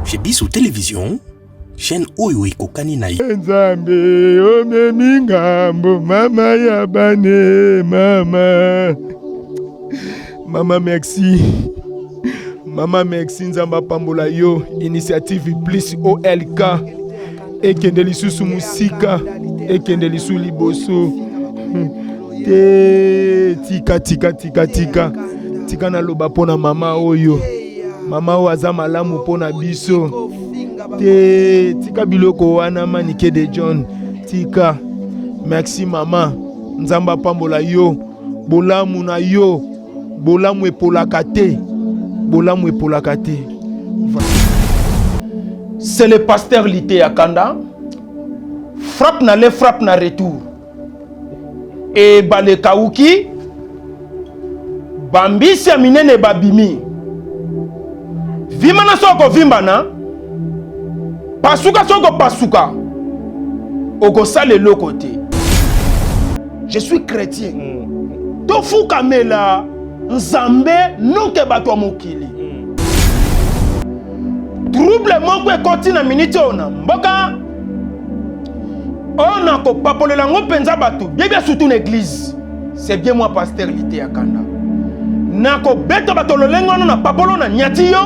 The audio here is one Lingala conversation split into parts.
Chez Bissou Télévision, chaîne Oyo Ekokani na Nzambe omemi ngambo mama ya bane mama. Mama merci. Mama merci nzamba pambola yo initiative plus OLK ekende lisusu musika ekende lisu liboso. Tika na loba pona mama oyo. Mama o aza malamu pona biso. Tika biloko wana manike de John. Tika. Merci mama. Nzamba pambola yo. Bolamu na yo. Bolamu epolaka te. Bolamu epolaka te. C'est le pasteur Lité Akanda. Frappe na le frappe na retour. Et bale kauki. Bambisi minene babimi. Vimana soko vimbana. Pasuka soko pasuka. Oko sale le côté. Je suis chrétien. Tofu kamela nzambe nuke batwa mokili. Trouble moko ekoti na minute ona mboka. On a ko papolela ngo penza batu. Bien surtout l'église. C'est bien moi pasteur Lité Akanda. Nako beto bato lolengo na papolo na nyati yo.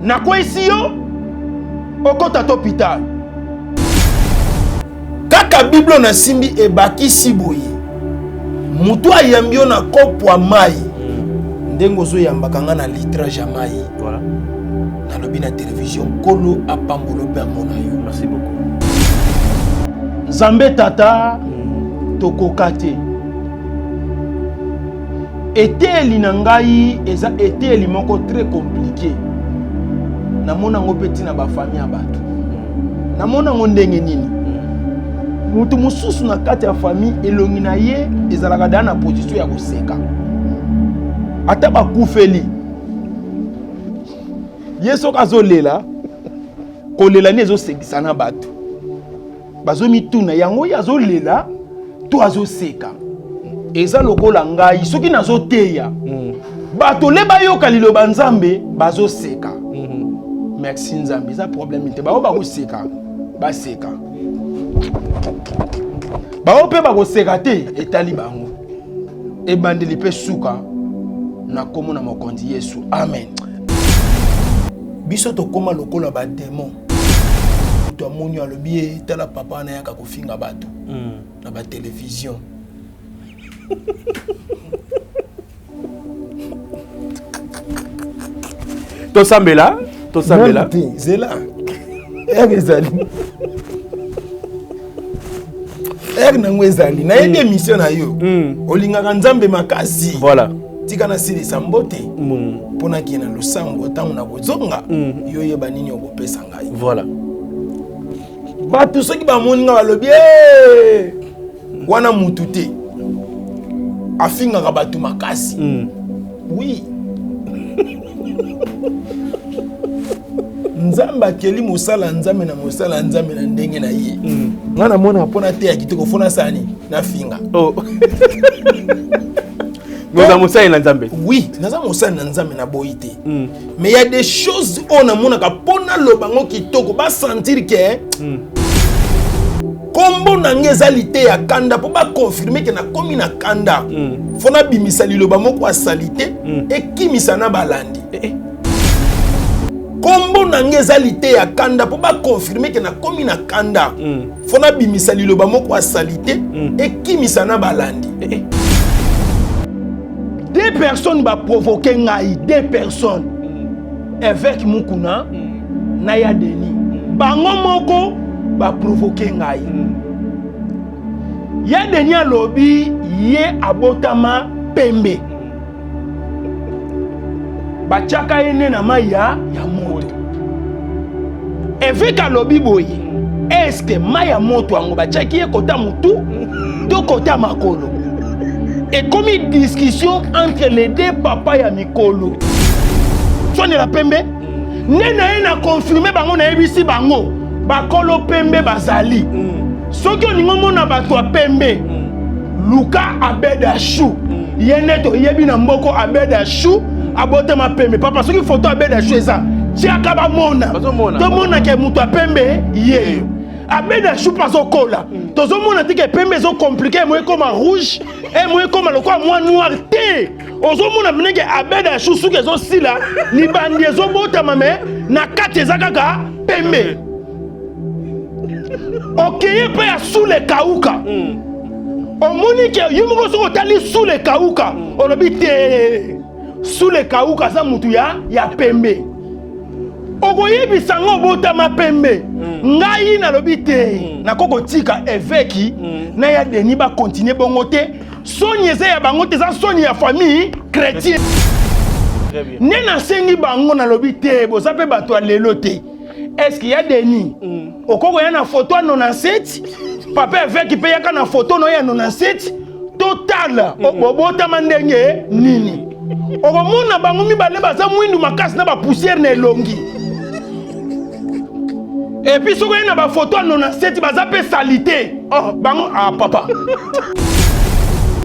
Nako isi yo. Okota to hôpital. Kaka Bible na simbi ebaki siboyi. Mutu ayambio na kopo wa mai. Ndengo zo yambaka nga na litrage ya mai. Voilà. Na lobi na télévision kolo apambolo pe amona yo. Merci beaucoup. Nzambe tata tokoka te. Eteli na ngai eza eteli moko très compliqué. Namona ngo peti na ba famille ya bato. Namona ngo ndenge nini. Mutu mususu na kati ya famille elongi na ye ezalaka da na position ya koseka. Ata bakufeli. Yeso kazolela kolela ni ezosekisa na bato. Bazo mituna yango yazo lela to azo seka. Eza lokola ngai soki nazo teya. Bato leba yoka liloba nzambe bazo seka. Merci nzambe za problème te ba ko seka ba seka. Ba ope ba ko seka te etali bango. E bandeli pe suka na komo na mokonzi Yesu. Amen. Biso to koma lokola ba démon. To amoni alobi tala papa na yaka kofinga bato na ba télévision. To sambela zela ezali na ngwezali na yede mission na yo olingaka nzambe makasi voilà tika na sili sambote pona kina lusambo tangu na kozonga yo yeba nini okopesa ngai voilà bato soki bamoni nga balobi wana mutu te afingaka bato makasi oui nzamba keli mosala nzambe na mosala nzambe na ndenge na ye ngana mona pona te ya kitoko fona sani na finga oh Nous mosala na nzambe oui naza mosala na nzambe na boyite mais il y a des choses on a mona ka pona lobango kitoko ba sentir que kombo na ngezalité ya kanda po ba confirmer que na komi na kanda fona bimisa liloba moko asalite ekimisa na balandi kombo na ngezalité ya kanda po ba confirmer que na komi na kanda fona bimisa liloba moko asalite ekimisa na balandi deux personnes ba provoquer ngai deux personnes avec mukuna na ya deni bango moko ba provoquer ngai ya deni alobi ye abotama pembe bachaka ene na maya ya moto avec alobi boye est-ce que maya moto ango bachaki ye kota mutu to kota makolo et comme une discussion entre les deux papas ya mikolo sone la pembe nena ena confirmer bango na ebisi bango bakolo pembe bazali soki oningo mona bato ya pembe luka abeda chou yene to yebi na mboko abeda chou abotama pembe papa soki photo abeda chou eza tiaka bamona tomona ke mutu apembe yeyo abeda chou paso kola tozomona tike pembe zo compliqué moye comme rouge et moye comme le quoi moi noir té ozomona meneke abeda chou suke zo sila ni bandi zo bota mame na kate zakaka pembe okeye pe ya sous les kauka omoni ke yimoko soko tali sous les kauka olobi te sous les kauka za mutu ya pembe okoyebisa ngo botama pembe ngai nalobi te nakoko tika eveki na ya deni ba continuer bongo te soni eza ya bango te za soni ya famille chrétien ne nasengi bango nalobi te boza pe bato ya lelo te est-ce qu'il y a deni okoko ya na photo ya 97 papa eveki pe yaka na photo no ya 97 total botama ndenge nini okomona bango mibale baza mwindu makasi na ba poussière na elongi. Et puis, si vous avez une photo, on a cette salité. Oh, bango, ah, papa.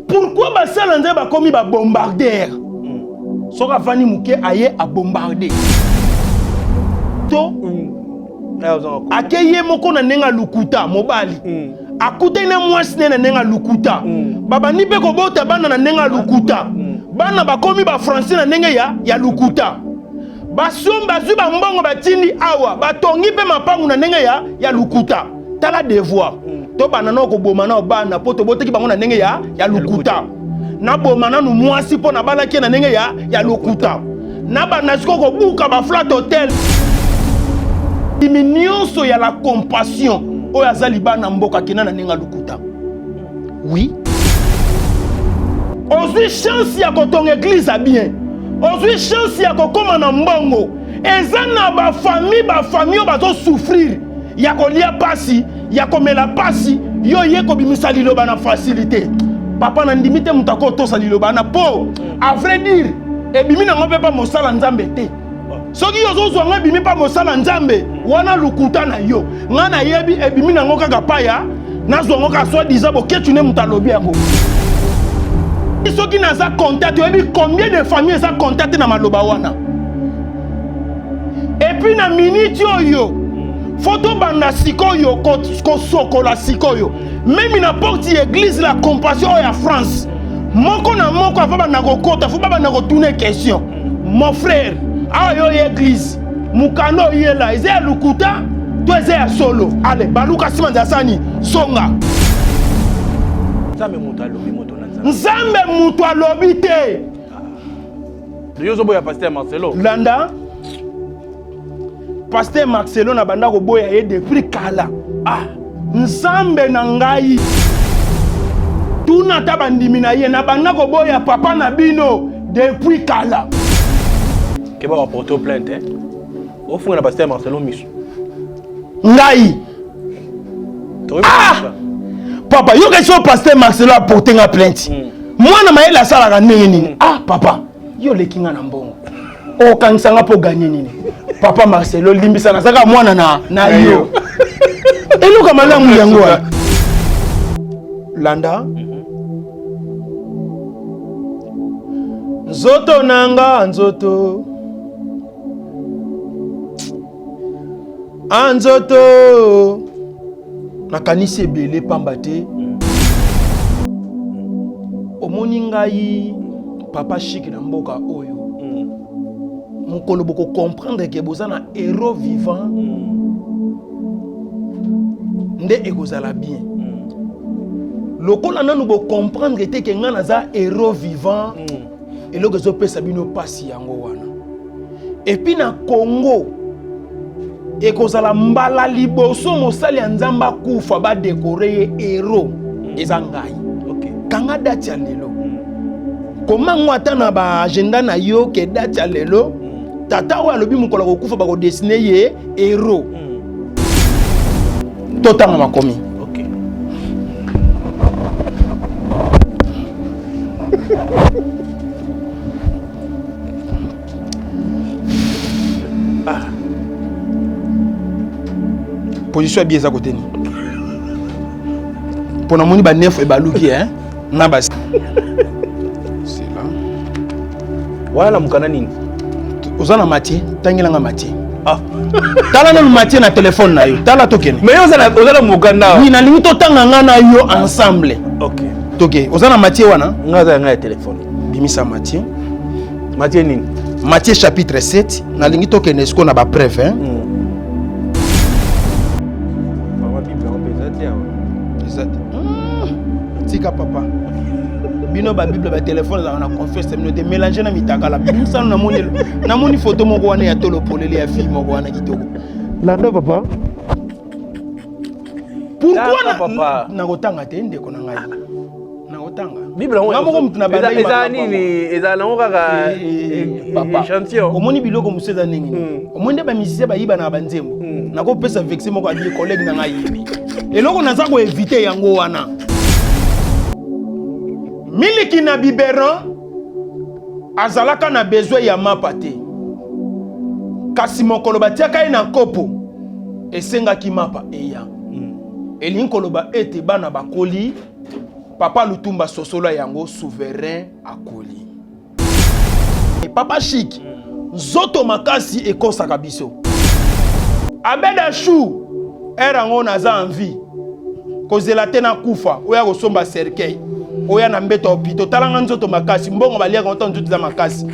Pourquoi ça a commis un bombardier? Si vous avez un à bombarder. To, akeye moko na nenga lukuta, mobali. Akute na mwasne na nenga lukuta. Baba ni pe ko bota bana na nenga lukuta. Bana ba komi ba français na nenga ya lukuta. Basomba zuba mbongo batindi awa batongi pe mapangu na ndenge ya lukuta tala devoir to banana ko bomana bana poto boteki bango na ndenge ya lukuta na bomana nu mwasi po na balaki na ndenge ya lukuta na bana siko ko buka ba flat hotel diminution ya la compassion o ya zali bana mboka kina na ndenge lukuta. Oui, ozwi chance ya kotonga église a bien. Ozwi chance ya kokoma na mbongo eza na ba famille bazo souffrir ya kolia pasi ya komela pasi yo ye ko bimisa liloba na facilité papa na ndimite mutako to sa liloba na po à vrai dire e bimi na ngope pa mosala nzambe te soki yo zo zwanga bimi pa mosala nzambe wana lukuta na yo ngana yebi e bimi na ngoka kapaya na zwanga ka so disant bo ketu ne mutalobi yango. Soki naza contact, combien de familles sont contactées dans maloba wana? Et puis na minute yo, photo banda sikoyo ko sokola sikoyo. Même n'importe église la compassion ya France. Moko na moko fa banda ko kota, fa banda ko tourner question. Mon frère, ayo église, mukano yela, eze lukuta, to eze ya solo. Allez, baluka simanza sani, songa. Nzambe mutu alobi te. Yozo boya pasteur Marcelo. Landa. Pasteur Marcelo na banda ko boya ye depuis kala. Ah, nzambe na ngai. Tuna tabandimi na ye na banda ko boya papa na bino depuis kala. Keba wa porter plainte hein. Au fond na pasteur Marcelo miso. Ngai. Ah! Papa, yo question pasteur Marcelo a porté une plainte. Moi na maela sala ka nini? Ah papa, yo le kinga na mbongo. O kansanga po gagner nini? Papa Marcelo limbisa na saka mwana na yo. Elo kama na muyango. Landa. Nzoto nanga nzoto. Anzoto. Nakanisi ebele pamba te omoni ngai papa chic na mboka oyo mokolo boko comprendre que boza na héros vivant nde ekozala bien lokola nanu bo comprendre te que nga naza héros vivant eloko ezopesa bino pasi yango wana et puis na Congo ekozala mbala liboso mosali ya nzamba kufa ba décorer héros eza ngai. OK. Kanga date ya lelo. Koma ngwata na ba agenda na yo ke date ya lelo. Tata wa lobi mukolo ko kufa ba ko dessiner ye héros. Totanga makomi. OK. Position bien à côté ni. Pour na moni ba neuf e baluki hein. Na ba. C'est là. Wala mukana nini? Ozana Mathieu, tangilanga Mathieu. Ah. Tala na Mathieu na téléphone na yo. Tala tokene. Mais ozana muganda. Ni na lingi to tanga na yo ensemble. OK. Toke, ozana Mathieu wana? Ngaza nga téléphone. Bimisa Mathieu. Mathieu nini? Matthieu chapitre 7, na lingi tokene esko na ba preuve hein. Papa Bible on peut dire. Exact. Tika papa. Bino ba Bible ba téléphone za na confesse mino de mélanger na mitakala. Bimisa na moni photo moko wana ya tolo polele ya film moko wana kitoko. Landa papa. Pourquoi papa na kotanga te ndeko na ngai? Na kotanga. Bible on. Ngamo mtu na banda eza nini? Eza na kaka papa. échantillon. Omoni biloko museza ningi. Omonde ba musicien ba yiba na banzembo. Na ko pesa vexer moko ali collègue na ngai yibi. Eloko naza ko éviter yango wana. Miliki na biberon azalaka na besoin ya mapa te. Kasi mokolo batiaka ye na kopo esengaki mapa eya. Elingi koloba ete bana bakoli papa Lutumba sosola yango souverain akoli. Et papa chic nzoto makasi ekosaka biso. Abeda chou erango naza envie kozela te na kufa oya kosomba cercueil oya na mbeto opito talanga nzoto makasi mbongo balia ko nzoto za makasi.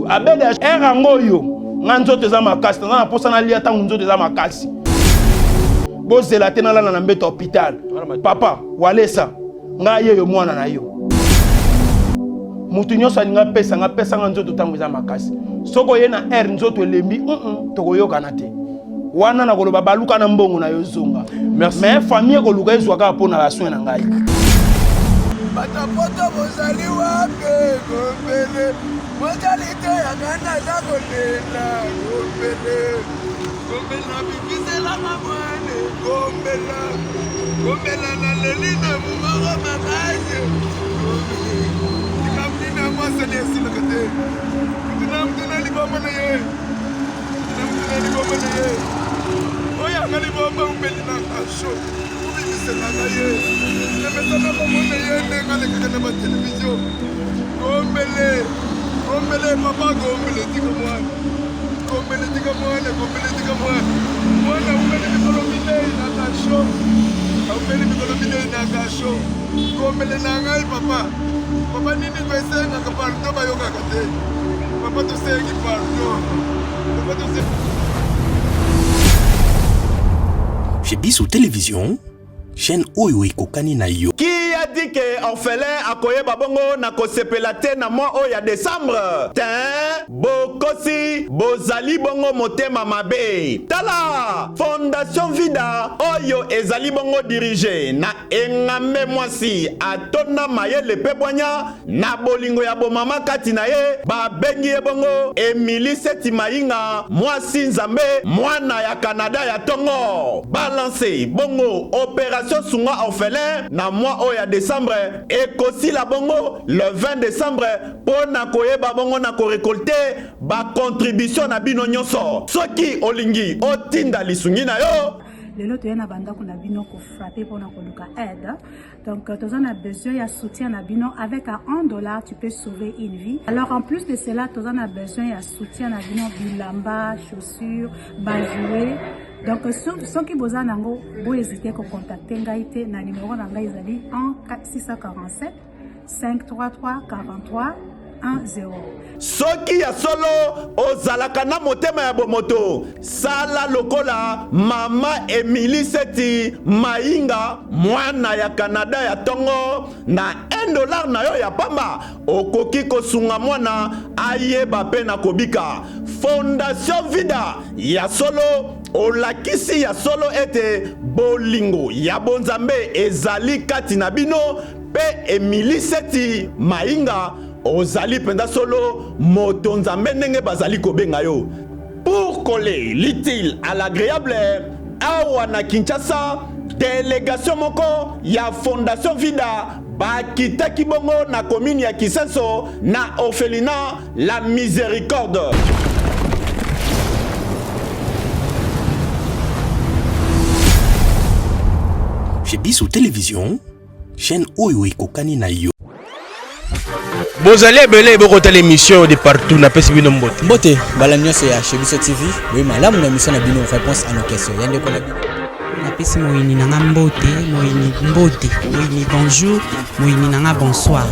Abeda erango yo nga nzoto za makasi na posa na lia tangu nzoto za makasi. Bozela te na lana na mbeto hôpital. Papa walesa nga ye yo mwana na yo. Mutu nyoso alinga pesa nga nzoto tangu za makasi. Soko ye na nzoto elembi tokoyoka na te. Wana na koloba baluka na mbongo na yo zonga. Merci. Mais famille koluka ezwaka pona ba soin na ngai. Batapoto bozali wape gombele. Modalité ya ngana za kolela gombele. Gombela bibisela mamwane gombela. Gombela na lelina mumoro makaje. Ikamdina mwasa nesi lakate. Ikamdina liboma na ye. Ikamdina liboma na ye. Oya kaliboma umbeli na kasho. Ubibisela na ye. Nemesana mamone ye nengale kakana ba television. Gombele. Gombele papa gombele tika mwana. Gombele tika mwana, gombele tika mwana. Mwana umbele mikolo milei na kasho. Gombele mikolo milei na kasho. Gombele na ngai papa. Papa nini kwesenga ka pardon ba yoka kate. Papa to sengi pardon. Papa to sengi. Chez Bissou Télévision, chaîne oyo ekokani na yo. Qui a dit que orphelin akoye babongo na kosepela te na mois oya décembre? Tin, bokosi, bozali bongo motema mabe. Tala, Fondation Vida oyo ezali bongo dirige na engame mwasi atona mayele pebwanya na bolingo ya bomama kati na ye babengi ye bongo Emily Seti Mainga mwasi nzambe mwana ya Canada ya tongo balance bongo opération sunga orphelin na mois oya décembre ekosi la bongo le 20 décembre pona koyeba bongo na ko récolter ba contribution na bino nyonso soki olingi otinda lisungi na yo. Lelo toyena bandako na bino ko frapper pour na koluka aide. Donc tu as besoin de soutien na bino avec $1 tu peux sauver une vie. Alors en plus de cela tu as besoin de soutien na bino bilamba, chaussures, bajouer. Donc ceux qui besoin nango bo hésiter ko contacter ngai te na numéro na ngai ezali 647 533 43 10. Soki ya solo ozalaka na motema ya bomoto sala lokola mama Emily Seti Mainga mwana ya Canada ya tongo na $1 na yo ya pamba okoki kosunga mwana ayeba pe na kobika. Fondation Vida ya solo olakisi ya solo ete bolingo ya bonzambe ezali kati na bino pe Emily Seti Mainga ozali penda solo moto nzambe ndenge bazali kobenga yo. Pour coller l'utile à l'agréable awa na Kinshasa délégation moko ya Fondation Vida bakitaki bongo na commune ya Kisenso na orphelinat La Miséricorde. Chez Bissou Télévision, chaîne oyo ekokani na yo. Bozali ebele bokota l'émission de partout na pesi bino mbote. Mbote bala nyonso ya Chebiso TV. Oui, malamu na émission na bino réponse à nos questions. Yande ko na bino. Na pesi moyini nanga mbote, moyini bonjour, moyini nanga bonsoir.